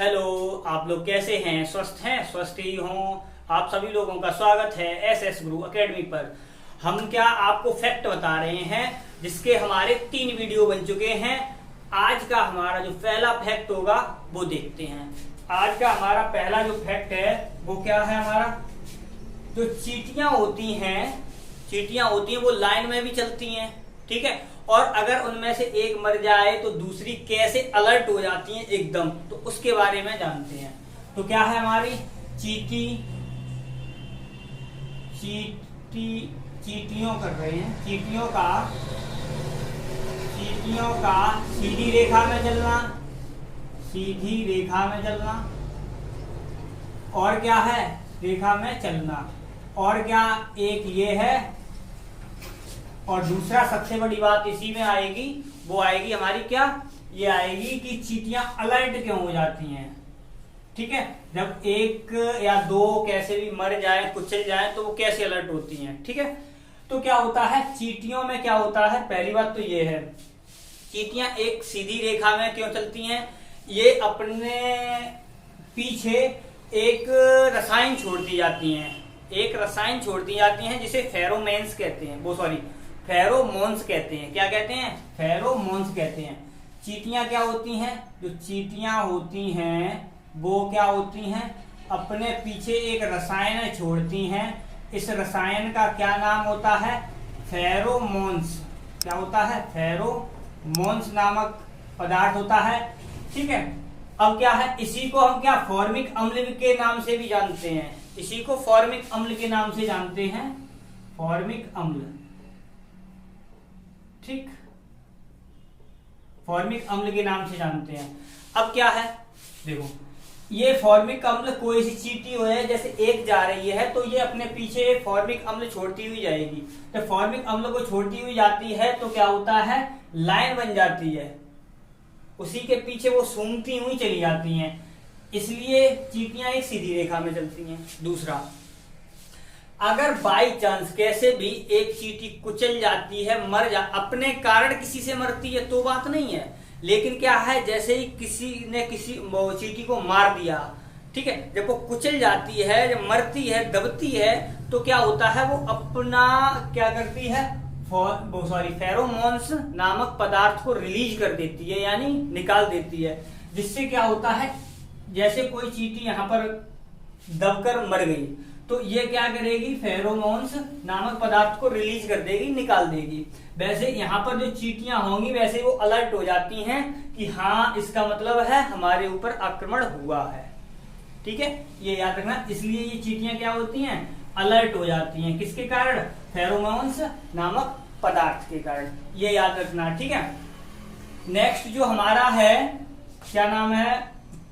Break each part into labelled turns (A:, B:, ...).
A: Hello, आप लोग कैसे हैं? स्वस्थ हैं? स्वस्थ ही हों। आप सभी लोगों का स्वागत है एस गुरु एकेडमी पर। हम क्या आपको फैक्ट बता रहे हैं जिसके हमारे 3 वीडियो बन चुके हैं। आज का हमारा जो पहला फैक्ट होगा वो देखते हैं। आज का हमारा पहला जो फैक्ट है वो क्या है हमारा, जो चींटियां होती हैं वो लाइन में भी चलती हैं, ठीक है। और अगर उनमें से एक मर जाए तो दूसरी कैसे अलर्ट हो जाती हैं एकदम, तो उसके बारे में जानते हैं। तो क्या है हमारी चींटियों कर रहे हैं, चींटियों का सीधी रेखा में चलना, और क्या है रेखा में चलना, और क्या एक ये है, और दूसरा सबसे बड़ी बात इसी में आएगी, वो आएगी हमारी क्या, ये आएगी कि चींटियां अलर्ट क्यों हो जाती हैं, ठीक है। जब एक या दो कैसे भी मर जाए, कुचल जाए, तो वो कैसे अलर्ट होती हैं, ठीक है। तो क्या होता है चींटियों में, क्या होता है, पहली बात तो ये है, चींटियां एक सीधी रेखा में क्यों चलती हैं, ये अपने पीछे एक रसायन छोड़ती जाती हैं, जिसे फेरोमोन्स कहते हैं, फेरोमोन्स कहते हैं। क्या कहते हैं? फेरोमोन्स कहते हैं। चींटियां क्या होती हैं, जो चींटियां होती हैं वो क्या होती हैं, अपने पीछे एक रसायन छोड़ती हैं। इस रसायन का क्या नाम होता है? फेरोमोन्स। क्या होता है? फेरोमोन्स नामक पदार्थ होता है, ठीक है। अब क्या है, इसी को हम क्या फॉर्मिक अम्ल के नाम से भी जानते हैं, फॉर्मिक अम्ल, ठीक, फॉर्मिक अम्ल के नाम से जानते हैं। अब क्या है, देखो, ये फॉर्मिक अम्ल कोई सी चींटी हो है, जैसे एक जा रही है तो ये अपने पीछे फॉर्मिक अम्ल छोड़ती हुई जाएगी। तो फॉर्मिक अम्ल को छोड़ती हुई जाती है तो क्या होता है, लाइन बन जाती है, उसी के पीछे वो सूंघती हुई चली जाती हैं, इसलिए चींटियां एक सीधी रेखा में चलती हैं। दूसरा, अगर बाई चांस कैसे भी एक चींटी कुचल जाती है, अपने कारण किसी से मरती है तो बात नहीं है, लेकिन क्या है, जैसे ही किसी ने किसी चींटी को मार दिया, ठीक है, जब वो कुचल जाती है, जब मरती है, दबती है, तो क्या होता है, वो अपना क्या करती है, फेरोमोन्स नामक पदार्थ को रिलीज कर देती है, यानी निकाल देती है। जिससे क्या होता है, जैसे कोई चींटी यहाँ पर दबकर मर गई तो ये क्या करेगी, फेरोमोन्स नामक पदार्थ को रिलीज कर देगी, निकाल देगी। वैसे यहाँ पर जो चींटियां होंगी वैसे वो अलर्ट हो जाती हैं कि हाँ, इसका मतलब है हमारे ऊपर आक्रमण हुआ है, ठीक है, ये याद रखना। इसलिए ये चींटियां क्या होती हैं, अलर्ट हो जाती हैं, किसके कारण, फेरोमोन्स नामक पदार्थ के कारण, ये याद रखना, ठीक है। नेक्स्ट जो हमारा है, क्या नाम है,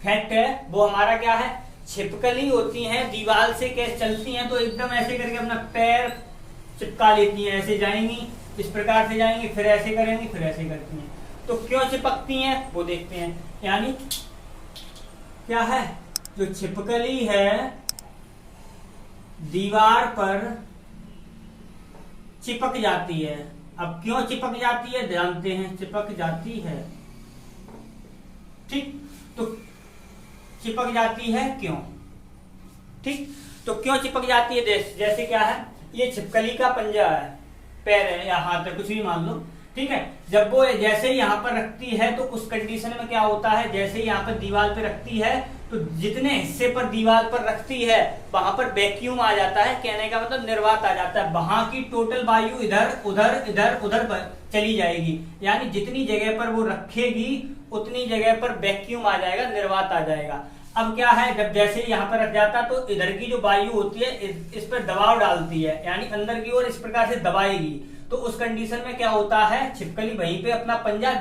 A: फैक्ट है, वो हमारा क्या है, छिपकली होती हैं, दीवार से कैसे चलती हैं तो एकदम ऐसे करके अपना पैर चिपका लेती हैं, ऐसे जाएंगी, इस प्रकार से जाएंगी, फिर ऐसे करेंगी, फिर ऐसे करती हैं। तो क्यों चिपकती हैं वो देखते हैं। यानी क्या है, जो छिपकली है दीवार पर चिपक जाती है। अब क्यों चिपक जाती है जानते हैं, चिपक जाती है, ठीक, तो चिपक जाती है क्यों, ठीक, तो क्यों चिपक जाती है, जैसे क्या है, ये छिपकली का पंजा है, पैर है या हाथ है, कुछ भी मान लो, ठीक है। जब वो जैसे ही यहाँ पर रखती है तो उस कंडीशन में क्या होता है, जैसे ही यहाँ पर दीवार पे रखती है तो जितने हिस्से पर दीवार पर रखती है वहां पर वैक्यूम आ जाता है, कहने का मतलब निर्वात आ जाता है, वहां की टोटल वायु इधर उधर पर चली जाएगी। यानी जितनी जगह पर वो रखेगी उतनी जगह पर वैक्यूम आ जाएगा, निर्वात आ जाएगा। अब क्या है, जब जैसे यहाँ पर रख जाता तो इधर की जो वायु होती है इस पर दबाव डालती है, यानी अंदर की ओर इस प्रकार से दबाएगी, तो उस कंडीशन में क्या होता है, छिपकली वहीं पे अपना पंजा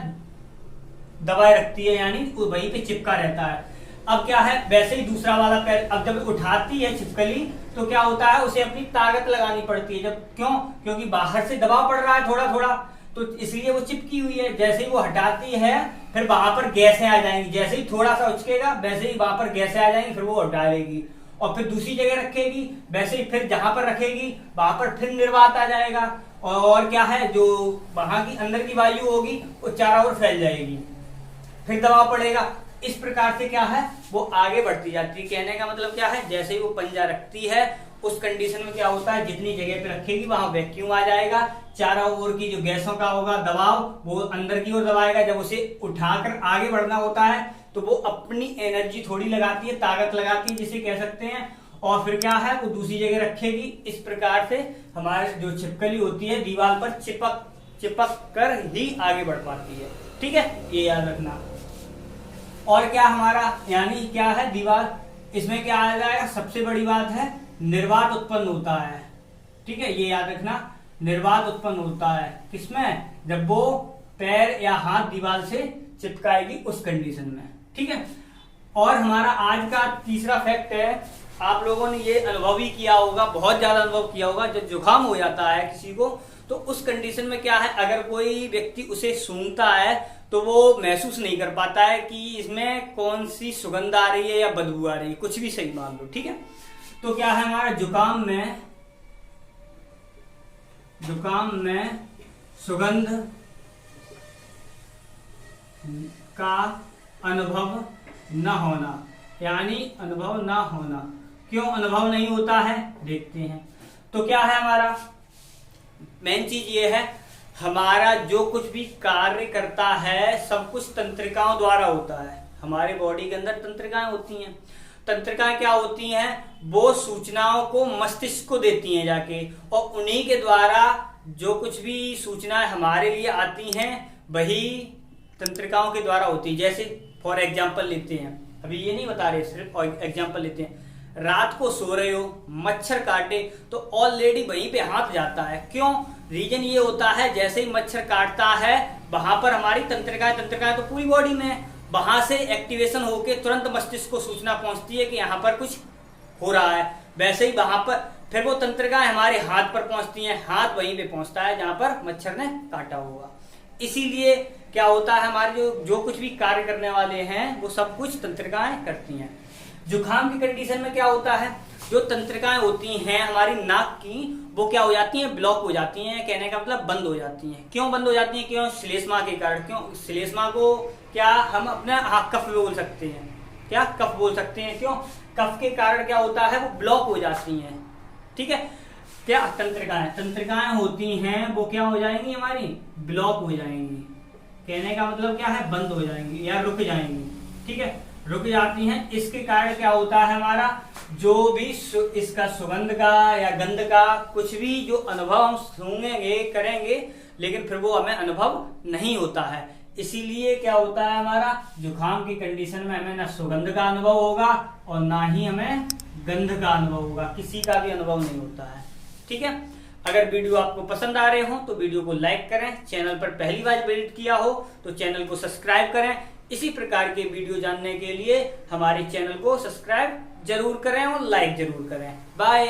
A: दबाए रखती है, यानी वहीं पे चिपका रहता है। अब क्या है, वैसे ही दूसरा वाला पैर, अब जब उठाती है छिपकली तो क्या होता है, उसे अपनी ताकत लगानी पड़ती है, जब क्यों, क्योंकि बाहर से दबाव पड़ रहा है थोड़ा थोड़ा, तो इसलिए वो चिपकी हुई है। जैसे ही वो हटाती है फिर वहां पर गैसें आ जाएंगी, जैसे ही थोड़ा सा उचकेगा वैसे ही वहां पर गैसें आ जाएंगी, फिर वो डालेगी और फिर दूसरी जगह रखेगी, वैसे ही फिर जहां पर रखेगी वहां पर फिर निर्वात आ जाएगा, और क्या है, जो वहां की अंदर की वायु होगी वो चारों ओर फैल जाएगी, फिर दबाव पड़ेगा, इस प्रकार से क्या है वो आगे बढ़ती जाती है। कहने का मतलब क्या है, जैसे ही वो पंजा रखती है उस कंडीशन में क्या होता है, जितनी जगह पे रखेगी वहां वैक्यूम आ जाएगा, चारों ओर की जो गैसों का होगा दबाव वो अंदर की ओर दबाएगा। जब उसे उठाकर आगे बढ़ना होता है तो वो अपनी एनर्जी थोड़ी लगाती है, ताकत लगाती है जिसे कह सकते हैं, और फिर क्या है वो दूसरी जगह रखेगी। इस प्रकार से हमारे जो छिपकली होती है दीवार पर चिपक कर ही आगे बढ़ पाती है। ठीक है, ये याद रखना। और क्या हमारा यानी क्या है दीवार, इसमें क्या आ जाएगा, सबसे बड़ी बात है निर्वात उत्पन्न होता है। ठीक है, ये याद रखना, निर्वात उत्पन्न होता है किसमें, जब वो पैर या हाथ दीवार से चिपकाएगी उस कंडीशन में। ठीक है, और हमारा आज का तीसरा फैक्ट है, आप लोगों ने ये अनुभव ही किया होगा, बहुत ज्यादा अनुभव किया होगा, जब जुकाम हो जाता है किसी को तो उस कंडीशन में क्या है, अगर कोई व्यक्ति उसे सूंघता है तो वो महसूस नहीं कर पाता है कि इसमें कौन सी सुगंध आ रही है या बदबू आ रही है, कुछ भी सही मान लो। ठीक है, तो क्या है हमारा जुकाम में सुगंध का अनुभव न होना, यानी अनुभव न होना। क्यों अनुभव नहीं होता है, देखते हैं। तो क्या है हमारा मेन चीज ये है, हमारा जो कुछ भी कार्य करता है सब कुछ तंत्रिकाओं द्वारा होता है। हमारे बॉडी के अंदर तंत्रिकाएं होती हैं। तंत्रिकाएं क्या होती हैं, वो सूचनाओं को मस्तिष्क को देती हैं जाके, और उन्हीं के द्वारा जो कुछ भी सूचनाएं हमारे लिए आती हैं वही तंत्रिकाओं के द्वारा होती है। जैसे फॉर एग्जाम्पल लेते हैं, अभी ये नहीं बता रहे, सिर्फ एग्जाम्पल लेते हैं। रात को सो रहे हो, मच्छर काटे तो ऑलरेडी वहीं पे हाथ जाता है। क्यों, रीजन ये होता है जैसे ही मच्छर काटता है वहां पर हमारी तंत्रिकाएं तो पूरी बॉडी में, वहां से एक्टिवेशन होके तुरंत मस्तिष्क को सूचना पहुंचती है कि यहाँ पर कुछ हो रहा है। वैसे ही वहां पर फिर वो तंत्रिकाएं हमारे हाथ पर पहुंचती हैं, हाथ वहीं पे पहुंचता है जहां पर मच्छर ने काटा हुआ। इसीलिए क्या होता है, हमारे जो कुछ भी कार्य करने वाले हैं वो सब कुछ तंत्रिकाएं करती हैं। जुकाम की कंडीशन में क्या होता है, जो तंत्रिकाएं होती हैं हमारी नाक की वो क्या हो जाती हैं, ब्लॉक हो जाती हैं। कहने का मतलब बंद हो जाती हैं। क्यों बंद हो जाती हैं, क्यों, श्लेष्मा के कारण। क्यों, श्लेष्मा को क्या हम अपने कफ बोल सकते हैं, क्या कफ बोल सकते हैं। क्यों, कफ के कारण क्या होता है वो ब्लॉक हो जाती हैं। ठीक है, क्या तंत्रिकाएं होती हैं वो क्या हो जाएंगी, हमारी ब्लॉक हो जाएंगी। कहने का मतलब क्या है, बंद हो जाएंगी या रुक जाएंगी। ठीक है, रुक जाती हैं। इसके कारण क्या होता है, हमारा जो भी इसका सुगंध का या गंध का कुछ भी जो अनुभव हम सूंघेंगे करेंगे, लेकिन फिर वो हमें अनुभव नहीं होता है। इसीलिए क्या होता है, हमारा जुकाम की कंडीशन में हमें ना सुगंध का अनुभव होगा और ना ही हमें गंध का अनुभव होगा, किसी का भी अनुभव नहीं होता है। ठीक है, अगर वीडियो आपको पसंद आ रहे हो तो वीडियो को लाइक करें, चैनल पर पहली बार विजिट किया हो तो चैनल को सब्सक्राइब करें। इसी प्रकार के वीडियो जानने के लिए हमारे चैनल को सब्सक्राइब जरूर करें और लाइक जरूर करें। बाय।